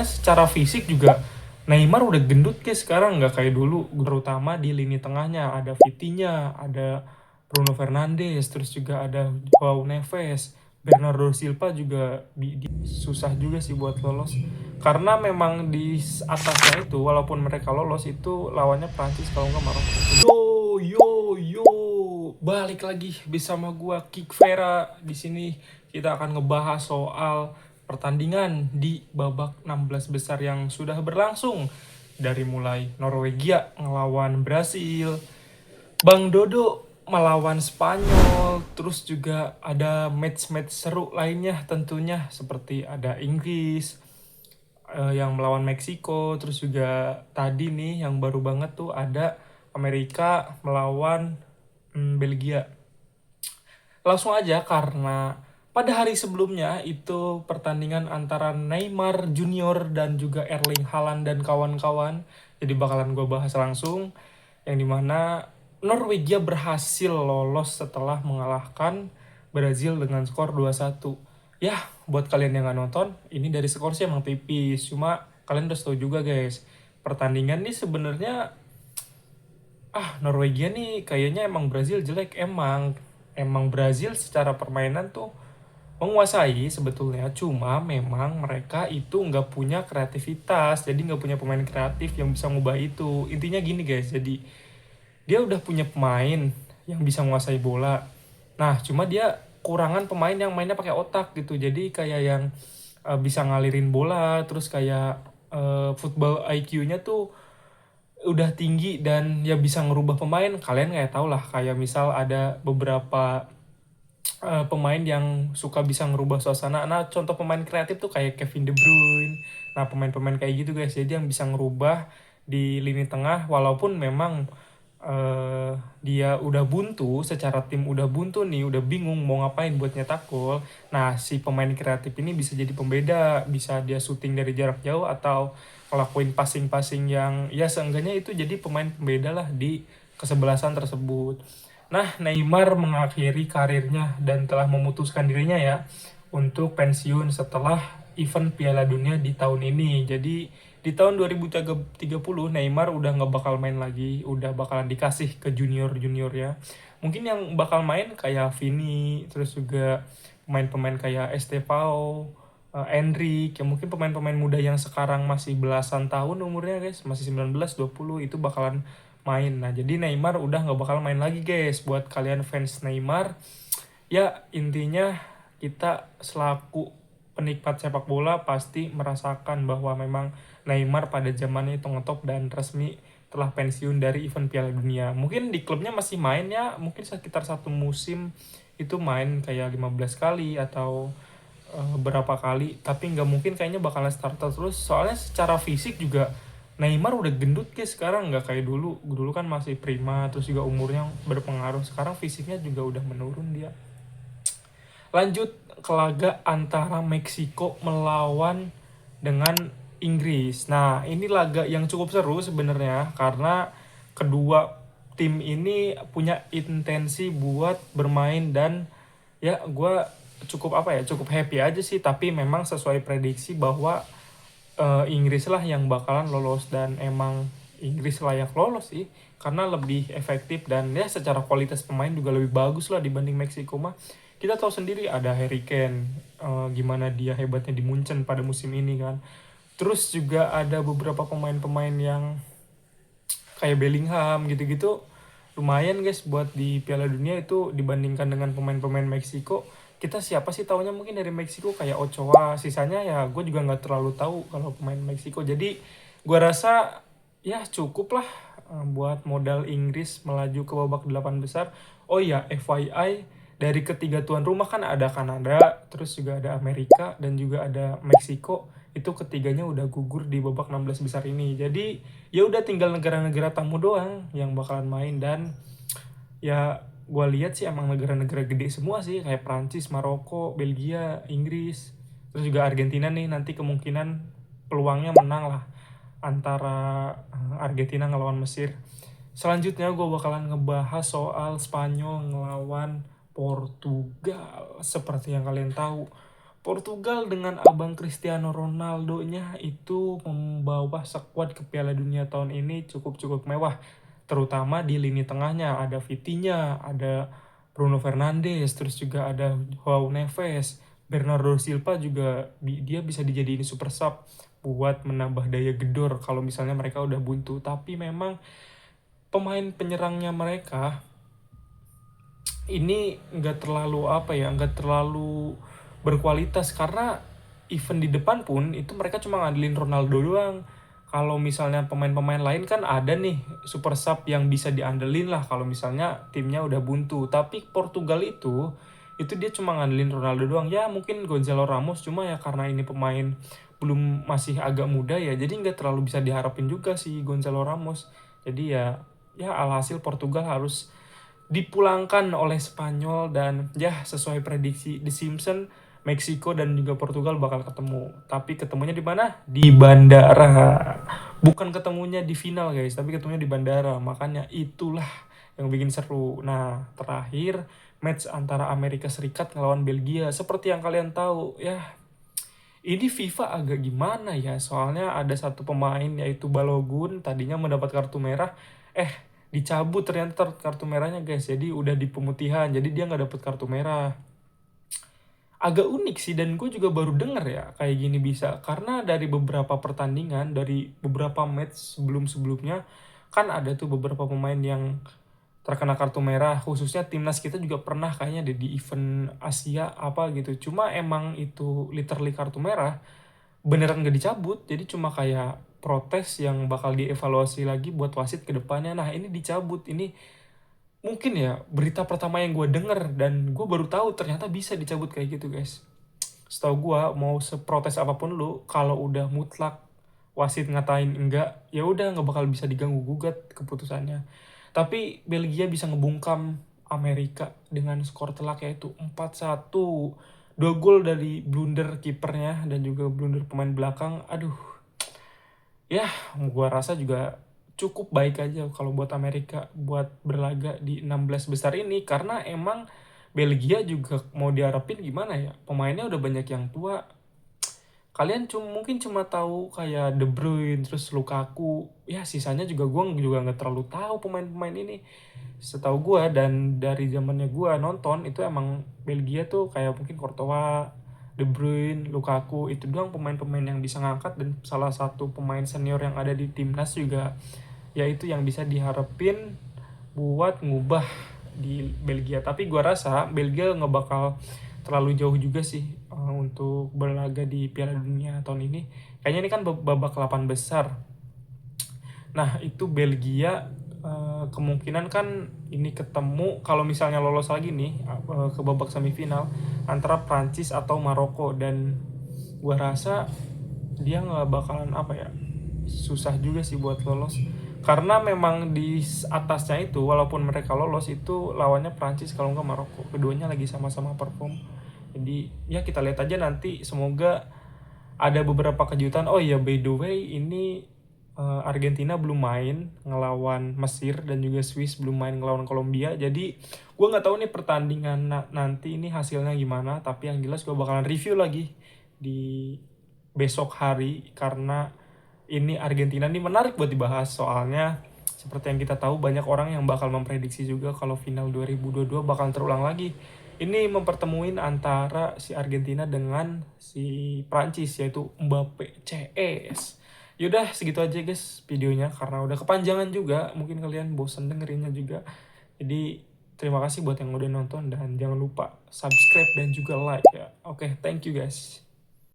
Secara fisik juga Neymar udah gendut guys sekarang, nggak kayak dulu, terutama di lini tengahnya ada Vitinha, ada Bruno Fernandes, terus juga ada Joao Neves, Bernardo Silva juga susah juga sih buat lolos karena memang di atasnya itu walaupun mereka lolos itu lawannya Prancis kalau nggak Maroko. Yo, balik lagi bersama gua Kick Vera. Di sini kita akan ngebahas soal pertandingan di babak 16 besar yang sudah berlangsung, dari mulai Norwegia ngelawan Brasil, Bang Dodo melawan Spanyol, terus juga ada match-match seru lainnya tentunya seperti ada Inggris yang melawan Meksiko, terus juga tadi nih yang baru banget tuh ada Amerika melawan Belgia. Langsung aja, karena pada hari sebelumnya itu pertandingan antara Neymar Junior dan juga Erling Haaland dan kawan-kawan, jadi bakalan gue bahas langsung, yang dimana Norwegia berhasil lolos setelah mengalahkan Brazil dengan skor 2-1. Ya, buat kalian yang nggak nonton, ini dari skor sih emang tipis, cuma kalian udah tahu juga guys, pertandingan ini sebenarnya Norwegia nih kayaknya emang Brazil jelek. Emang Brazil secara permainan tuh menguasai sebetulnya, cuma memang mereka itu nggak punya kreativitas, jadi nggak punya pemain kreatif yang bisa ngubah itu. Intinya gini guys, jadi dia udah punya pemain yang bisa menguasai bola, nah cuma dia kurangan pemain yang mainnya pakai otak gitu, jadi kayak yang bisa ngalirin bola, terus kayak football IQ-nya tuh udah tinggi dan ya bisa ngerubah pemain. Kalian kayak tau lah, kayak misal ada beberapa pemain yang suka bisa ngerubah suasana. Nah, contoh pemain kreatif tuh kayak Kevin De Bruyne. Nah, pemain-pemain kayak gitu guys. Jadi yang bisa ngerubah di lini tengah walaupun memang dia udah buntu, secara tim udah buntu nih, udah bingung mau ngapain buat nyetak gol. Nah, si pemain kreatif ini bisa jadi pembeda, bisa dia syuting dari jarak jauh atau ngelakuin passing-passing yang ya seenggaknya itu jadi pemain pembeda lah di kesebelasan tersebut. Nah, Neymar mengakhiri karirnya dan telah memutuskan dirinya ya untuk pensiun setelah event Piala Dunia di tahun ini. Jadi di tahun 2030 Neymar udah nggak bakal main lagi, udah bakalan dikasih ke junior-junior ya. Mungkin yang bakal main kayak Vini, terus juga pemain-pemain kayak Estevao, Endrick, ya mungkin pemain-pemain muda yang sekarang masih belasan tahun umurnya guys, masih 19, 20 itu bakalan main. Nah, jadi Neymar udah nggak bakal main lagi guys. Buat kalian fans Neymar, ya intinya kita selaku penikmat sepak bola pasti merasakan bahwa memang Neymar pada zamannya itu ngetop dan resmi telah pensiun dari event Piala Dunia. Mungkin di klubnya masih main ya, mungkin sekitar satu musim itu main kayak 15 kali atau berapa kali, tapi nggak mungkin kayaknya bakalan starter terus, soalnya secara fisik juga Neymar udah gendut guys sekarang, nggak kayak dulu. Dulu kan masih prima, terus juga umurnya berpengaruh, sekarang fisiknya juga udah menurun dia. Lanjut ke laga antara Meksiko melawan dengan Inggris. Nah, ini laga yang cukup seru sebenarnya karena kedua tim ini punya intensi buat bermain dan ya gue cukup happy aja sih, tapi memang sesuai prediksi bahwa Inggris lah yang bakalan lolos, dan emang Inggris layak lolos sih karena lebih efektif dan ya secara kualitas pemain juga lebih bagus lah dibanding Meksiko mah. Kita tahu sendiri ada Harry Kane, gimana dia hebatnya di Munchen pada musim ini kan. Terus juga ada beberapa pemain-pemain yang kayak Bellingham gitu-gitu, lumayan guys buat di Piala Dunia itu dibandingkan dengan pemain-pemain Meksiko. Kita siapa sih taunya mungkin dari Meksiko kayak Ochoa, sisanya ya gue juga nggak terlalu tahu kalau pemain Meksiko. Jadi gue rasa ya cukup lah buat modal Inggris melaju ke babak 8 besar. Oh ya, FYI, dari ketiga tuan rumah kan ada Kanada, terus juga ada Amerika dan juga ada Meksiko. Itu ketiganya udah gugur di babak 16 besar ini. Jadi ya udah tinggal negara-negara tamu doang yang bakalan main, dan ya gue lihat sih emang negara-negara gede semua sih, kayak Prancis, Maroko, Belgia, Inggris, terus juga Argentina nih nanti kemungkinan peluangnya menang lah antara Argentina ngelawan Mesir. Selanjutnya gue bakalan ngebahas soal Spanyol ngelawan Portugal. Seperti yang kalian tahu, Portugal dengan abang Cristiano Ronaldo-nya itu membawa skuad ke Piala Dunia tahun ini cukup mewah. Terutama di lini tengahnya ada Vitinha, ada Bruno Fernandes, terus juga ada Joao Neves, Bernardo Silva juga dia bisa dijadiin super sub buat menambah daya gedor kalau misalnya mereka udah buntu. Tapi memang pemain penyerangnya mereka ini nggak terlalu nggak terlalu berkualitas, karena event di depan pun itu mereka cuma ngandelin Ronaldo doang. Kalau misalnya pemain-pemain lain kan ada nih super sub yang bisa diandelin lah kalau misalnya timnya udah buntu. Tapi Portugal itu dia cuma ngandelin Ronaldo doang. Ya mungkin Gonzalo Ramos, cuma ya karena ini pemain belum masih agak muda ya, jadi nggak terlalu bisa diharapin juga sih Gonzalo Ramos. Jadi ya alhasil Portugal harus dipulangkan oleh Spanyol, dan ya sesuai prediksi The Simpsons, Meksiko dan juga Portugal bakal ketemu. Tapi ketemunya di mana? Di bandara. Bukan ketemunya di final guys, tapi ketemunya di bandara. Makanya itulah yang bikin seru. Nah, terakhir match antara Amerika Serikat ngelawan Belgia. Seperti yang kalian tahu ya, ini FIFA agak gimana ya, soalnya ada satu pemain yaitu Balogun tadinya mendapat kartu merah, dicabut ternyata kartu merahnya guys, jadi udah di pemutihan, jadi dia nggak dapet kartu merah. Agak unik sih, dan gue juga baru denger ya kayak gini bisa, karena dari beberapa pertandingan, dari beberapa match sebelum-sebelumnya, kan ada tuh beberapa pemain yang terkena kartu merah, khususnya timnas kita juga pernah kayaknya di event Asia apa gitu. Cuma emang itu literally kartu merah, beneran gak dicabut, jadi cuma kayak protes yang bakal dievaluasi lagi buat wasit ke depannya. Nah ini dicabut, ini mungkin ya berita pertama yang gue denger, dan gue baru tahu ternyata bisa dicabut kayak gitu guys. Setahu gue mau seprotes apapun lu, kalau udah mutlak wasit ngatain enggak, ya udah nggak bakal bisa diganggu gugat keputusannya. Tapi Belgia bisa ngebungkam Amerika dengan skor telak yaitu 4-1. Dua gol dari blunder kipernya dan juga blunder pemain belakang. Aduh, ya gua rasa juga cukup baik aja kalau buat Amerika buat berlaga di 16 besar ini, karena emang Belgia juga mau diharapin gimana ya, pemainnya udah banyak yang tua. Kalian mungkin cuma tahu kayak De Bruyne, terus Lukaku, ya sisanya juga gue juga nggak terlalu tahu pemain-pemain ini. Setahu gue, dan dari zamannya gue nonton itu emang Belgia tuh kayak mungkin Courtois, De Bruyne, Lukaku, itu doang pemain-pemain yang bisa ngangkat, dan salah satu pemain senior yang ada di timnas juga, yaitu yang bisa diharapin buat ngubah di Belgia. Tapi gue rasa Belgia nggak bakal terlalu jauh juga sih untuk berlaga di Piala Dunia tahun ini. Kayaknya ini kan babak 8 besar. Nah itu Belgia kemungkinan kan ini ketemu, kalau misalnya lolos lagi nih ke babak semifinal, antara Prancis atau Maroko. Dan gue rasa dia nggak bakalan susah juga sih buat lolos, karena memang di atasnya itu walaupun mereka lolos itu lawannya Prancis kalau nggak Maroko, keduanya lagi sama-sama perform. Jadi ya kita lihat aja nanti, semoga ada beberapa kejutan. Oh iya, by the way, ini Argentina belum main ngelawan Mesir, dan juga Swiss belum main ngelawan Kolombia. Jadi gue nggak tahu nih pertandingan nanti ini hasilnya gimana, tapi yang jelas gue bakalan review lagi di besok hari, karena ini Argentina nih menarik buat dibahas. Soalnya seperti yang kita tahu, banyak orang yang bakal memprediksi juga kalau final 2022 bakal terulang lagi. Ini mempertemuin antara si Argentina dengan si Prancis, yaitu Mbappe CS. Yaudah segitu aja guys videonya, karena udah kepanjangan juga, mungkin kalian bosan dengerinnya juga. Jadi terima kasih buat yang udah nonton, dan jangan lupa subscribe dan juga like ya. Oke, thank you guys.